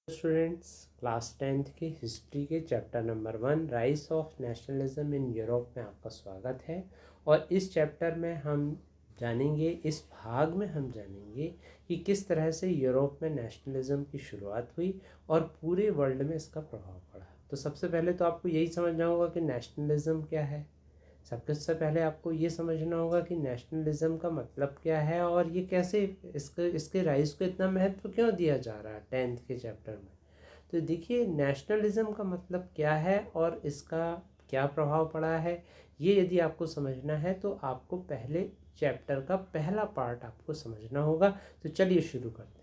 Students, class 10th की history के chapter number 1 rise of nationalism in Europe में आपका स्वागत है। और इस चैप्टर में हम जानेंगे, इस भाग में हम जानेंगे कि किस तरह से यूरोप में नेशनलिज्म की शुरुआत हुई और पूरे वर्ल्ड में इसका प्रभाव पड़ा। तो सबसे पहले तो आपको यही समझना होगा कि नेशनलिज्म क्या है। सबसे पहले आपको ये समझना होगा कि नेशनलिज्म का मतलब क्या है और ये कैसे इसके राइज को इतना महत्व क्यों दिया जा रहा है 10th के चैप्टर में। तो देखिए, नेशनलिज्म का मतलब क्या है और इसका क्या प्रभाव पड़ा है, ये यदि आपको समझना है तो आपको पहले चैप्टर का पहला पार्ट आपको समझना होगा। तो चलिए शुरू करते हैं।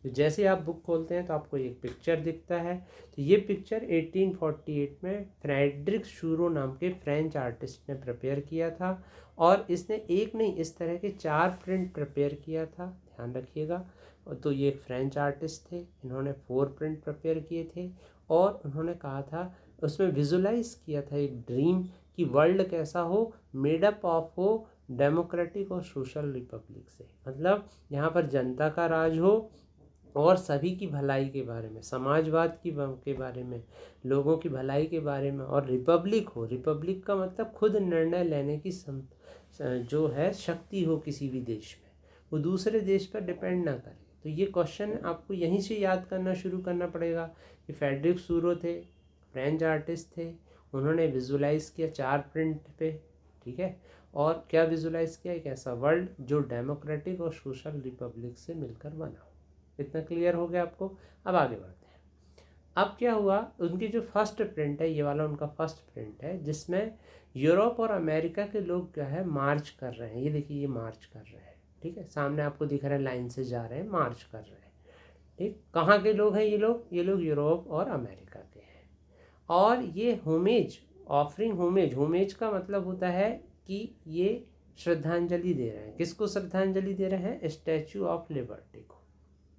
तो जैसे आप बुक खोलते हैं तो आपको एक पिक्चर दिखता है। तो ये पिक्चर 1848 में फ्रेडरिक शूरो नाम के फ्रेंच आर्टिस्ट ने प्रिपेयर किया था और इसने एक नहीं, इस तरह के 4 प्रिंट प्रिपेयर किया था, ध्यान रखिएगा। तो ये एक फ्रेंच आर्टिस्ट थे, इन्होंने 4 प्रिंट प्रिपेयर किए थे और उन्होंने कहा था, उसमें विजुलाइज किया था एक ड्रीम कि वर्ल्ड कैसा हो, मेडअप ऑफ हो डेमोक्रेटिक और सोशल रिपब्लिक से। मतलब यहाँ पर जनता का राज हो और सभी की भलाई के बारे में, समाजवाद के बारे में, लोगों की भलाई के बारे में, और रिपब्लिक हो। रिपब्लिक का मतलब खुद निर्णय लेने की जो है शक्ति हो किसी भी देश में, वो दूसरे देश पर डिपेंड ना करे। तो ये क्वेश्चन आपको यहीं से याद करना शुरू करना पड़ेगा कि फ्रेडरिक शूरो थे, फ्रेंच आर्टिस्ट थे, उन्होंने विजुलाइज किया 4 प्रिंट पे, ठीक है। और क्या विजुलाइज किया, एक ऐसा वर्ल्ड जो डेमोक्रेटिक और सोशल रिपब्लिक से मिलकर बना हो। इतना क्लियर हो गया आपको। अब आगे बढ़ते हैं। अब क्या हुआ, उनकी जो फर्स्ट प्रिंट है, ये वाला उनका फर्स्ट प्रिंट है, जिसमें यूरोप और अमेरिका के लोग क्या है मार्च कर रहे हैं। ये देखिए, ये मार्च कर रहे हैं, ठीक है, सामने आपको दिख रहा है, लाइन से जा रहे हैं, मार्च कर रहे हैं, ठीक। कहाँ के लोग हैं ये लोग? ये लोग यूरोप और अमेरिका के हैं। और ये होमेज, ऑफरिंग होमेज, होमेज का मतलब होता है कि ये श्रद्धांजलि दे रहे हैं। किसको श्रद्धांजलि दे रहे हैं? स्टैचू ऑफ लिबर्टी को,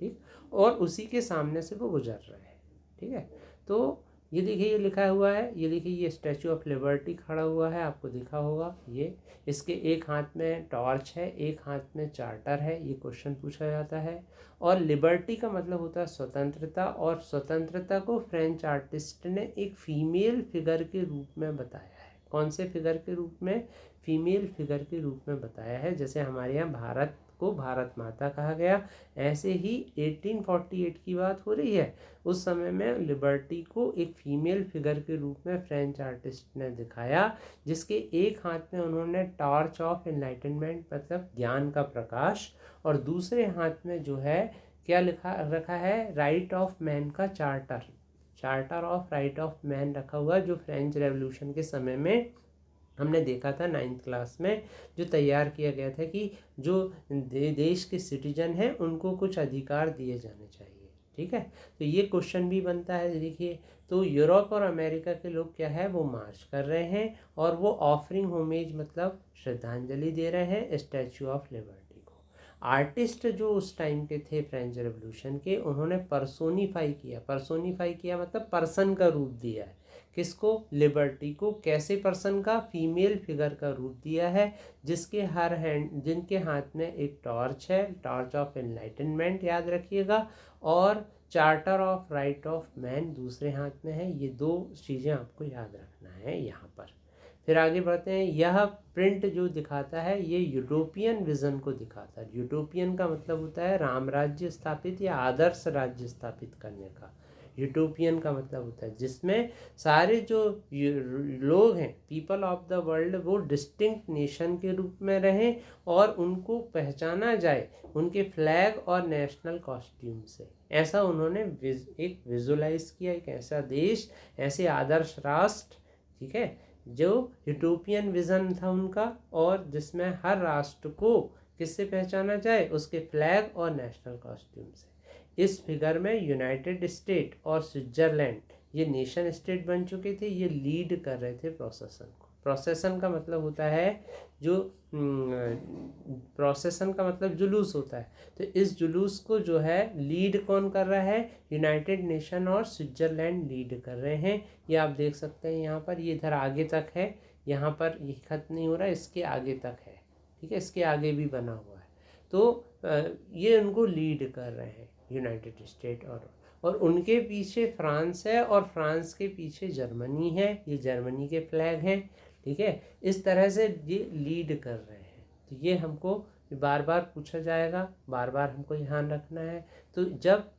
ठीक। और उसी के सामने से वो गुजर रहे हैं, ठीक है। तो ये देखिए, ये लिखा हुआ है, ये देखिए, ये स्टैचू ऑफ लिबर्टी खड़ा हुआ है, आपको दिखा होगा। ये इसके एक हाथ में टॉर्च है, एक हाथ में चार्टर है। ये क्वेश्चन पूछा जाता है। और लिबर्टी का मतलब होता है स्वतंत्रता, और स्वतंत्रता को फ्रेंच आर्टिस्ट ने एक फीमेल फिगर के रूप में बताया है। कौन से फिगर के रूप में? फीमेल फिगर के रूप में बताया है। जैसे हमारे यहाँ भारत को भारत माता कहा गया, ऐसे ही 1848 की बात हो रही है, उस समय में लिबर्टी को एक फीमेल फिगर के रूप में फ्रेंच आर्टिस्ट ने दिखाया, जिसके एक हाथ में उन्होंने टॉर्च ऑफ एनलाइटनमेंट मतलब ज्ञान का प्रकाश, और दूसरे हाथ में जो है क्या लिखा रखा है, राइट ऑफ मैन का charter, charter of right of man रखा हुआ, जो फ्रेंच रेवोल्यूशन के समय में हमने देखा था 9th क्लास में, जो तैयार किया गया था कि जो देश के सिटीजन हैं उनको कुछ अधिकार दिए जाने चाहिए, ठीक है। तो ये क्वेश्चन भी बनता है, देखिए। तो यूरोप और अमेरिका के लोग क्या है, वो मार्च कर रहे हैं और वो ऑफरिंग होमेज मतलब श्रद्धांजलि दे रहे हैं स्टैचू ऑफ लिबर्टी को। आर्टिस्ट जो उस टाइम के थे फ्रेंच रेवोल्यूशन के, उन्होंने पर्सोनीफाई किया, पर्सोनीफाई किया मतलब पर्सन का रूप दिया है। किसको? लिबर्टी को। कैसे पर्सन का? फीमेल फिगर का रूप दिया है, जिसके हर हैंड, जिनके हाथ में एक टॉर्च है, टॉर्च ऑफ एनलाइटनमेंट याद रखिएगा, और charter of right of man दूसरे हाथ में है। ये 2 चीज़ें आपको याद रखना है यहाँ पर। फिर आगे बढ़ते हैं। यह प्रिंट जो दिखाता है, ये यूटोपियन विज़न को दिखाता है। यूटोपियन का मतलब होता है राम राज्य स्थापित या आदर्श राज्य स्थापित करने का। यूटोपियन का मतलब होता है जिसमें सारे जो लोग हैं, पीपल ऑफ द वर्ल्ड, वो डिस्टिंक्ट नेशन के रूप में रहें और उनको पहचाना जाए उनके फ्लैग और नेशनल कॉस्ट्यूम से। ऐसा उन्होंने एक विजुलाइज किया, एक ऐसा देश, ऐसे आदर्श राष्ट्र, ठीक है, जो यूटोपियन विज़न था उनका, और जिसमें हर राष्ट्र को किससे पहचाना जाए? उसके फ्लैग और नेशनल कॉस्ट्यूम से। इस फिगर में यूनाइटेड स्टेट और स्विट्जरलैंड, ये नेशन स्टेट बन चुके थे, ये लीड कर रहे थे प्रोसेसन को। प्रोसेसन का मतलब होता है जो प्रोसेसन का मतलब जुलूस होता है। तो इस जुलूस को जो है लीड कौन कर रहा है? यूनाइटेड नेशन और स्विट्जरलैंड लीड कर रहे हैं। ये आप देख सकते हैं यहाँ पर, ये इधर आगे तक है, यहाँ पर ये खत्म नहीं हो रहा, इसके आगे तक है, ठीक है, इसके आगे भी बना हुआ है। तो ये उनको लीड कर रहे हैं यूनाइटेड स्टेट और उनके पीछे फ्रांस है और फ्रांस के पीछे जर्मनी है, ये जर्मनी के फ्लैग हैं। ठीक है, इस तरह से ये लीड कर रहे हैं। तो ये हमको बार बार पूछा जाएगा, बार बार हमको ध्यान रखना है। तो जब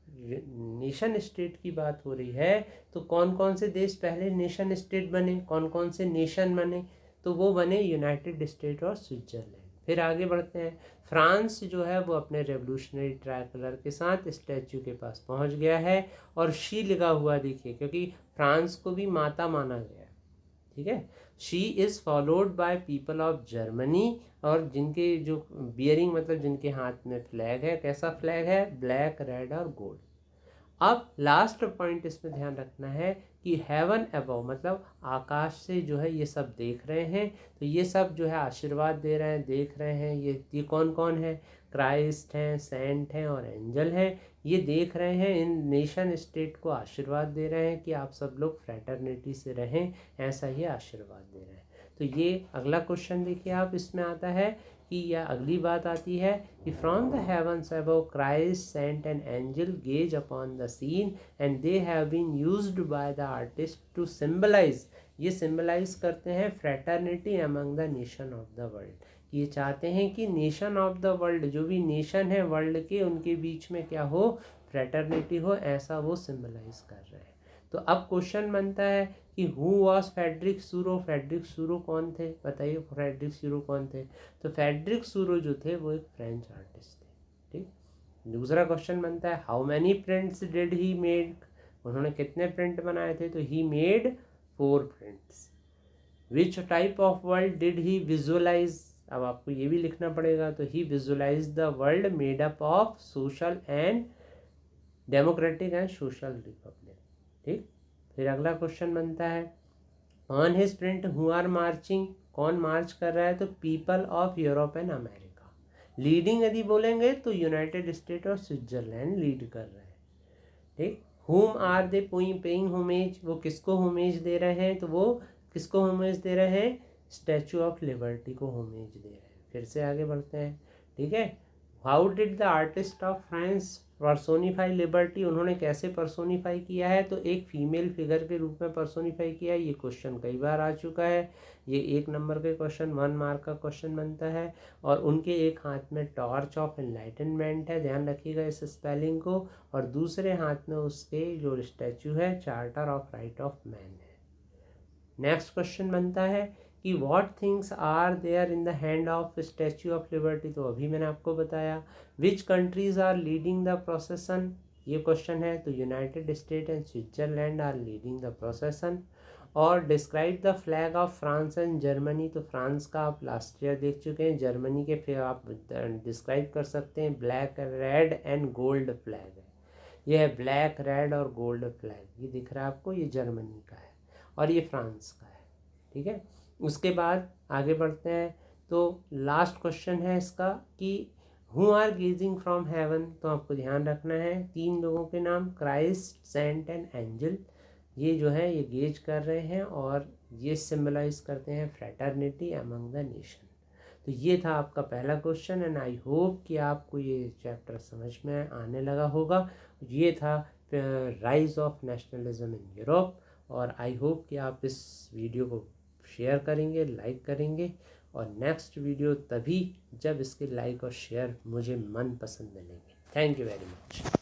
नेशन स्टेट की बात हो रही है तो कौन कौन से देश पहले नेशन स्टेट बने, कौन कौन से नेशन बने, तो वो बने यूनाइटेड स्टेट और स्विट्जरलैंड। फिर आगे बढ़ते हैं। फ्रांस जो है वो अपने रेवोल्यूशनरी ट्राइकलर के साथ स्टैचू के पास पहुंच गया है और शी लगा हुआ देखिए, क्योंकि फ्रांस को भी माता माना गया है। ठीक है, she is followed by people of Germany, और जिनके जो बियरिंग मतलब जिनके हाथ में फ्लैग है, कैसा फ्लैग है, ब्लैक रेड और गोल्ड। अब लास्ट पॉइंट इसमें ध्यान रखना है कि हेवन अबव मतलब आकाश से जो है ये सब देख रहे हैं, तो ये सब जो है आशीर्वाद दे रहे हैं, देख रहे हैं। ये कौन कौन है, क्राइस्ट हैं, सेंट हैं और एंजल हैं। ये देख रहे हैं, इन नेशन स्टेट को आशीर्वाद दे रहे हैं कि आप सब लोग फ्रेटर्निटी से रहें, ऐसा ये आशीर्वाद दे रहे हैं। तो ये अगला क्वेश्चन देखिए आप, इसमें आता है कि यह अगली बात आती है कि from the heavens above Christ sent an angel gaze upon the scene and they have been used by the artist to symbolise, ये सिंबलाइज करते हैं fraternity among the nation of the world. ये चाहते हैं कि नेशन ऑफ द वर्ल्ड, जो भी nation है वर्ल्ड के, उनके बीच में क्या हो, फ्रेटर्निटी हो, ऐसा वो सिंबलाइज कर रहे हैं। तो अब क्वेश्चन बनता है कि हु वॉज फ्रेडरिक सूरो, फ्रेडरिक सूरो कौन थे, बताइए फ्रेडरिक सूरो कौन थे। तो फ्रेडरिक सूरो जो थे वो एक फ्रेंच आर्टिस्ट थे। ठीक, दूसरा क्वेश्चन बनता है how many prints did he made, उन्होंने कितने प्रिंट बनाए थे, तो he made 4 prints. Which type of world did he visualise, अब आपको ये भी लिखना पड़ेगा, तो he visualise the world made up of social and democratic and social republic. ठीक, फिर अगला क्वेश्चन बनता है on his print who are marching, कौन मार्च कर रहा है, तो people of Europe and America. Leading यदि बोलेंगे तो यूनाइटेड स्टेट और स्विट्जरलैंड लीड कर रहे हैं। ठीक, हुम आर दे पेइंग होमेज, वो किसको होमेज दे रहे हैं, तो वो किसको होमेज दे रहे हैं, स्टैचू ऑफ लिबर्टी को होमेज दे रहे हैं। फिर से आगे बढ़ते हैं। ठीक है, how did the artist of France personify liberty, उन्होंने कैसे पर्सोनीफाई किया है, तो एक फीमेल फिगर के रूप में पर्सोनीफाई किया है। ये क्वेश्चन कई बार आ चुका है, ये 1 नंबर के क्वेश्चन 1 मार्क का क्वेश्चन बनता है। और उनके एक हाथ में टॉर्च ऑफ एनलाइटनमेंट है, ध्यान रखिएगा इस स्पेलिंग को, और दूसरे हाथ में उसके जो स्टैचू है charter of right of man है। नेक्स्ट क्वेश्चन बनता है कि what things are there in the hand of statue of liberty, तो अभी मैंने आपको बताया। Which countries are leading the procession, ये क्वेश्चन है, तो United State and Switzerland are leading the procession. और describe the flag of France and Germany, तो फ्रांस का आप लास्ट ईयर देख चुके हैं, जर्मनी के फिर आप डिस्क्राइब कर सकते हैं, black red and gold flag है। ये है ब्लैक रेड और गोल्ड फ्लैग, ये दिख रहा है आपको, ये जर्मनी का है और ये फ्रांस का है। ठीक है, उसके बाद आगे बढ़ते हैं। तो लास्ट क्वेश्चन है इसका कि who are gazing from heaven, तो आपको ध्यान रखना है 3 लोगों के नाम, क्राइस्ट सेंट एंड एंजल, ये जो है ये गेज कर रहे हैं और ये सिंबलाइज करते हैं फ्रेटर्निटी अमंग द नेशन। तो ये था आपका पहला क्वेश्चन एंड आई होप कि आपको ये चैप्टर समझ में आने लगा होगा। ये था rise of nationalism in Europe, और आई होप कि आप इस वीडियो को शेयर करेंगे, लाइक करेंगे, और नेक्स्ट वीडियो तभी जब इसके लाइक और शेयर मुझे मन पसंद मिलेंगे। Thank you very much.